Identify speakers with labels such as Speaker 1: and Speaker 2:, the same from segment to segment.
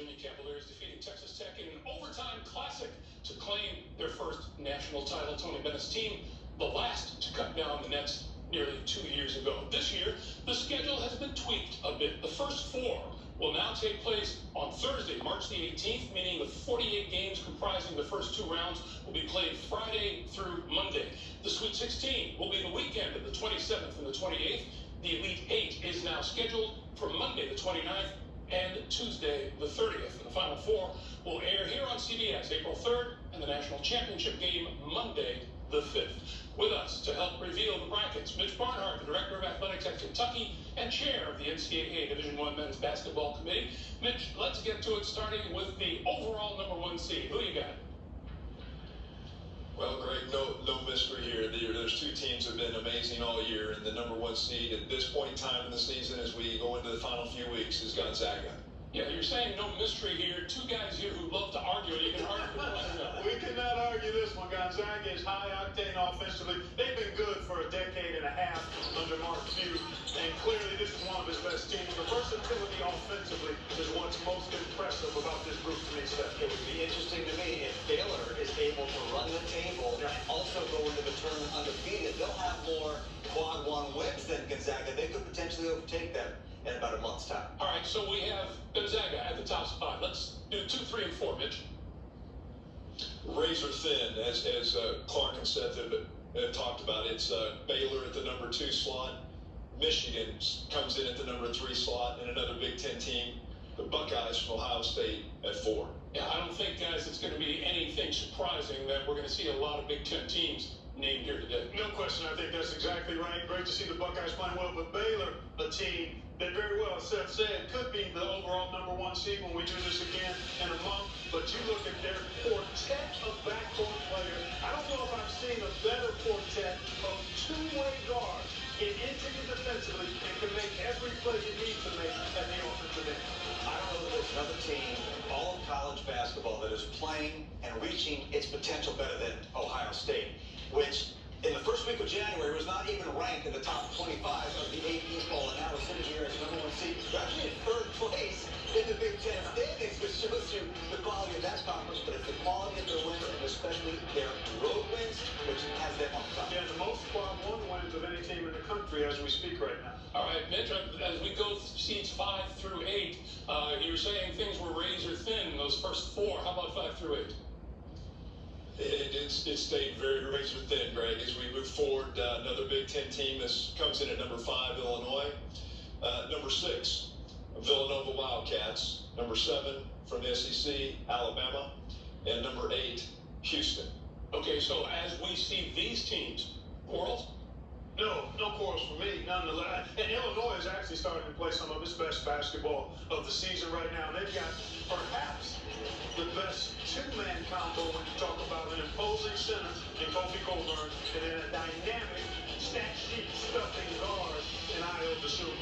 Speaker 1: Virginia Cavaliers defeating Texas Tech in an overtime classic to claim their first national title. Tony Bennett's team, the last to cut down the Nets nearly 2 years ago. This year, the schedule has been tweaked a bit. The first four will now take place on Thursday, March the 18th, meaning the 48 games comprising the first two rounds will be played Friday through Monday. The Sweet 16 will be the weekend of the 27th and the 28th. The Elite Eight is now scheduled for Monday the 29th and Tuesday the 30th. And the Final Four will air here on CBS April 3rd and the National Championship game Monday the 5th. With us to help reveal the brackets, Mitch Barnhart, the Director of Athletics at Kentucky and Chair of the NCAA Division I Men's Basketball Committee. Mitch, let's get to it, starting with the overall #1 seed. Who you got?
Speaker 2: Well, Greg, no mystery here. There's two teams that have been amazing all year, and the #1 seed at this point in time in the season as we go into the final few weeks is Gonzaga.
Speaker 1: Yeah, you're saying no mystery here. Two guys here who love to argue, and you can argue with one another.
Speaker 3: We cannot argue this one. Gonzaga is high octane offensively. They've been good for a decade and a half under Mark Few, and clearly this is one of his best teams. The versatility offensively is what's most impressive about this group to me, Seth.
Speaker 4: It would be interesting to me if Baylor is able to run the table and also go into the tournament undefeated. They'll have more quad one wins than Gonzaga. They could potentially overtake them in about a month's time.
Speaker 1: All right, so we have Gonzaga at the top spot. Let's do 2, 3, and 4, Mitch.
Speaker 2: Razor thin, as Clark and Seth have talked about. It's Baylor at the #2 slot. Michigan comes in at the #3 slot, and another Big Ten team. The Buckeyes from Ohio State at 4.
Speaker 1: Yeah, I don't think, guys, it's going to be anything surprising that we're going to see a lot of Big Ten teams named here today.
Speaker 3: No question, I think that's exactly right. Great to see the Buckeyes playing well, but Baylor, a team that very well, as Seth said, could be the overall #1 seed when we do this again in a month. But you look at their quartet of backcourt players. I don't know if I've seen a better quartet of two-way guards get into you defensively and can make every play you need to make at the offensive end.
Speaker 4: I don't know if there's another team in all of college basketball that is playing and reaching its potential better than Ohio State, which in the first week of January was not even ranked in the top 25 of the AP poll, and now we're sitting here as #1 seed. They're actually in third place in the Big Ten standings, which shows you the quality of that conference, but it's the quality of their wins, and especially their road wins, which has them on top.
Speaker 3: Yeah, the most quad one wins of any team in the country as we speak right now.
Speaker 1: All right, Mitch, as we go seeds 5 through 8, you were saying things were razor thin in those first four. How about 5 through 8?
Speaker 2: It stayed very razor thin, Greg. As we move forward, another Big Ten team comes in at #5, Illinois. #6, Villanova Wildcats. #7 from the SEC, Alabama. And #8, Houston.
Speaker 1: Okay, so as we see these teams, quarrels?
Speaker 3: No quarrels for me, nonetheless. And Illinois is actually starting to play some of its best basketball of the season right now. They've got perhaps the best two-man combo when you talk about an imposing center in Kofi Coburn and then a dynamic stat sheet stuffing guard in Ayo Dosunmu.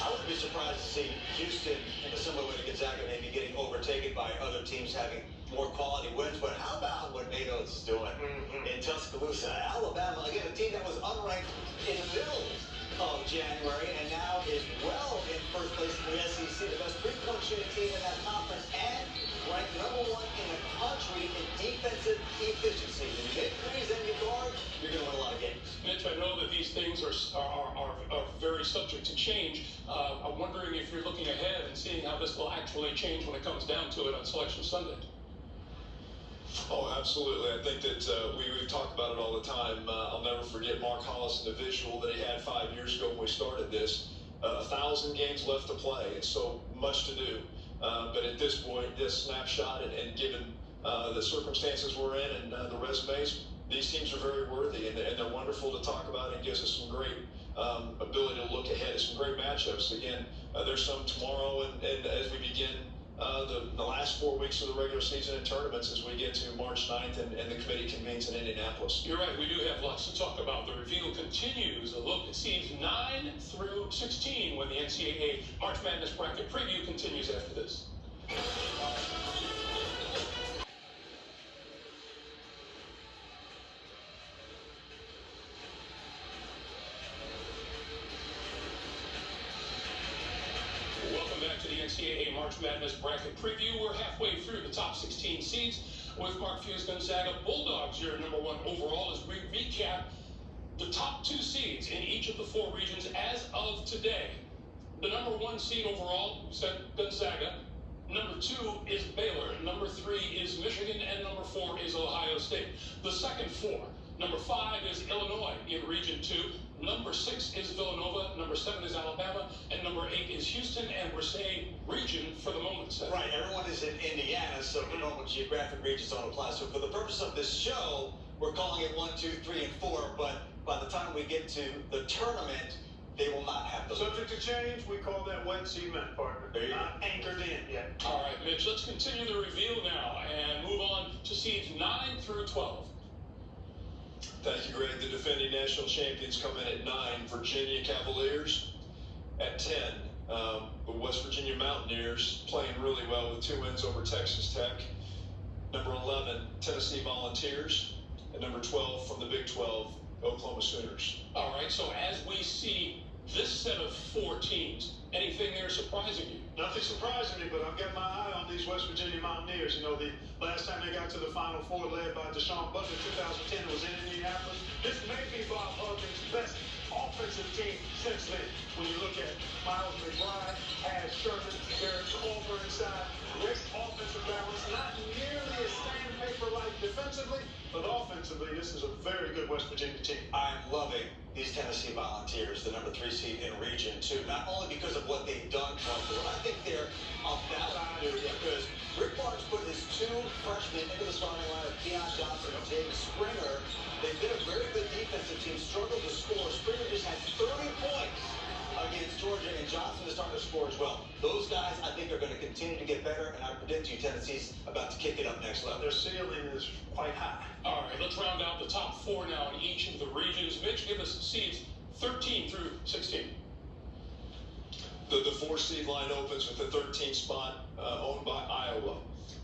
Speaker 4: I wouldn't be surprised to see Houston in a similar way to Gonzaga, maybe getting overtaken by other teams having more quality wins. But how about what NATO is doing in Tuscaloosa? Alabama, again, a team that was unranked in the middle of January and now is well in first place in the SEC, the best three-point shooting team in that conference, and ranked #1 in the country in defensive efficiency. When you hit threes and you guard, you're going to win a lot of games.
Speaker 1: Mitch, I know that these things are very subject to change. I'm wondering if you're looking ahead and seeing how this will actually change when it comes down to it on Selection Sunday.
Speaker 2: Oh, absolutely. I think that we've talked about it all the time. I'll never forget Mark Hollis and the visual that he had 5 years ago when we started this. 1,000 games left to play. It's so much to do. But at this point, this snapshot and given the circumstances we're in and the resumes, these teams are very worthy and they're wonderful to talk about and gives us some great ability to look ahead at some great matchups. Again, there's some tomorrow and as we begin the last 4 weeks of the regular season and tournaments as we get to March 9th and the committee convenes in Indianapolis.
Speaker 1: You're right, we do have lots to talk about. The review continues. A look at seeds 9 through 16 when the NCAA March Madness bracket preview continues after this. Welcome back to the NCAA March Madness bracket preview. We're halfway through the top 16 seeds with Mark Few's Gonzaga Bulldogs, your number one overall, as we recap the top 2 seeds in each of the 4 regions as of today. The number 1 seed overall, said Gonzaga. Number 2 is Baylor. Number 3 is Michigan. And number 4 is Ohio State. The second 4. Number 5 is Illinois in Region 2. Number 6 is Villanova. Number 7 is Alabama. And number 8 is Houston. And we're saying region for the moment, Seth.
Speaker 4: Right. Everyone is in Indiana, so the normal geographic regions don't apply. So for the purpose of this show, we're calling it 1, 2, 3, and 4. But by the time we get to the tournament, they will not have those.
Speaker 3: Subject to change, we call that wet cement, partner.
Speaker 4: There you
Speaker 3: not anchored in yet.
Speaker 1: All right, Mitch, let's continue the reveal now and move on to seeds 9 through 12.
Speaker 2: Thank you, Greg. The defending national champions come in at 9. Virginia Cavaliers at 10. The West Virginia Mountaineers playing really well with 2 wins over Texas Tech. Number 11, Tennessee Volunteers. And number 12 from the Big 12, Oklahoma Sooners.
Speaker 1: All right, so as we see this set of 4 teams, anything there surprising you?
Speaker 3: Nothing surprising me, but I've got my eye on these West Virginia Mountaineers. You know, the last time they got to the Final Four led by Deshaun Butler, 2010, was in Indianapolis. This may be Bob Huggins' best offensive team since then. When you look at Miles McBride, Haz Sherman, Derek Culver inside, great offensive balance, not nearly as sandpaper-like defensively, but offensively, this is a very good West Virginia team.
Speaker 4: I'm loving these Tennessee Volunteers, the number 3 seed in Region 2, not only because of what they've done for them, I think they're about to do it because Rick Barnes put his 2 freshmen into the starting lineup, Keon Johnson and James Springer. They've been a very good defensive team, struggled to score. Springer just had 30 points against Georgia, and Johnson is starting to score as well. Those guys, I think, are going to continue to get better, and I predict you Tennessee's about to kick it up next level.
Speaker 3: Their ceiling is quite high.
Speaker 1: All right, let's round out the top 4 now in each of the regions. Mitch, give us seeds 13 through 16.
Speaker 2: The 4 seed line opens with the 13th spot owned by Iowa.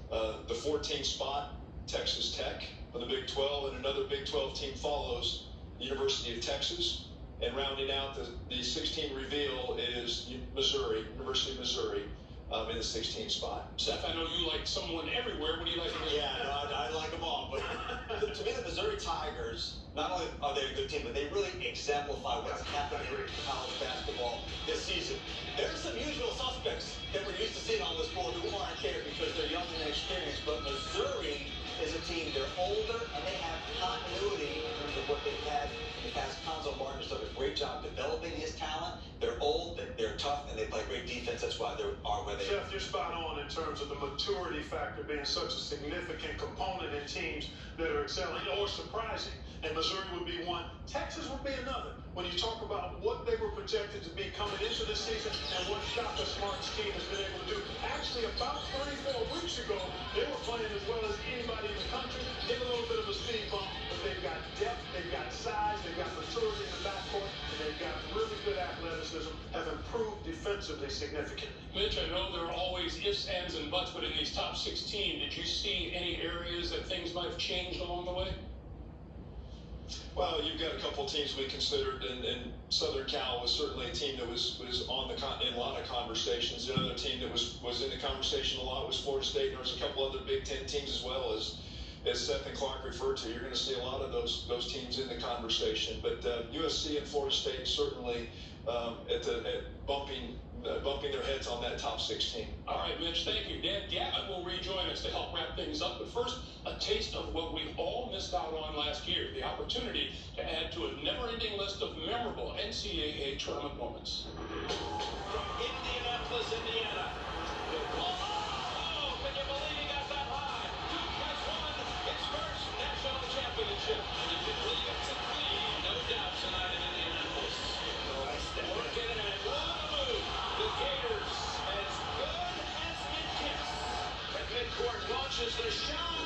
Speaker 2: The 14th spot, Texas Tech for the Big 12, and another Big 12 team follows, the University of Texas. And rounding out the 16 reveal is Missouri, University of Missouri, in the 16th spot.
Speaker 1: Seth, I know you like someone everywhere. What do you like?
Speaker 4: Yeah, no, I like them all. But to me, the Missouri Tigers, not only are they a good team, but they really exemplify what's happening in college basketball this season. There are some usual suspects that we're used to seeing on this board who aren't there because they're young and inexperienced. But Missouri is a team, they're older, and they have continuity in terms of what they've had in the past. Conzo Martin's done a great job developing his talent. They're old, they're tough, and they play great defense. That's why they are where they are.
Speaker 3: Jeff, you're spot on in terms of the maturity factor being such a significant component in teams that are excelling or surprising. And Missouri would be one. Texas would be another. When you talk about what they were projected to be coming into this season and what Shaka Smart's team has been able to do. Actually, about 34 weeks ago, they were playing as well as anybody in the country. Get a little bit of a speed bump, but they've got depth, they've got size, they've got maturity in the backcourt, and they've got really good athleticism, have improved defensively significantly.
Speaker 1: Mitch, I know there are always ifs, ands, and buts, but in these top 16, did you see any areas that things might have changed along the way?
Speaker 2: Well, you've got a couple of teams we considered, and Southern Cal was certainly a team that was on in a lot of conversations. Another team that was in the conversation a lot was Florida State. There was a couple other Big Ten teams as well, as Seth and Clark referred to. You're going to see a lot of those teams in the conversation. But USC and Florida State certainly bumping their heads on that top 16.
Speaker 1: All right, Mitch, thank you. Dan Gavin will rejoin us to help wrap things up. But first, a taste of what we all missed out on last year, the opportunity to add to a never-ending list of memorable NCAA tournament moments.
Speaker 5: From Indianapolis, Indiana. Oh, can you believe he got that high? Duke has won its first national championship. And you can believe it's a clean, no doubt, tonight in Indianapolis. Working it at Waterloo. The Gators as good as it gets. At midcourt launches the shot.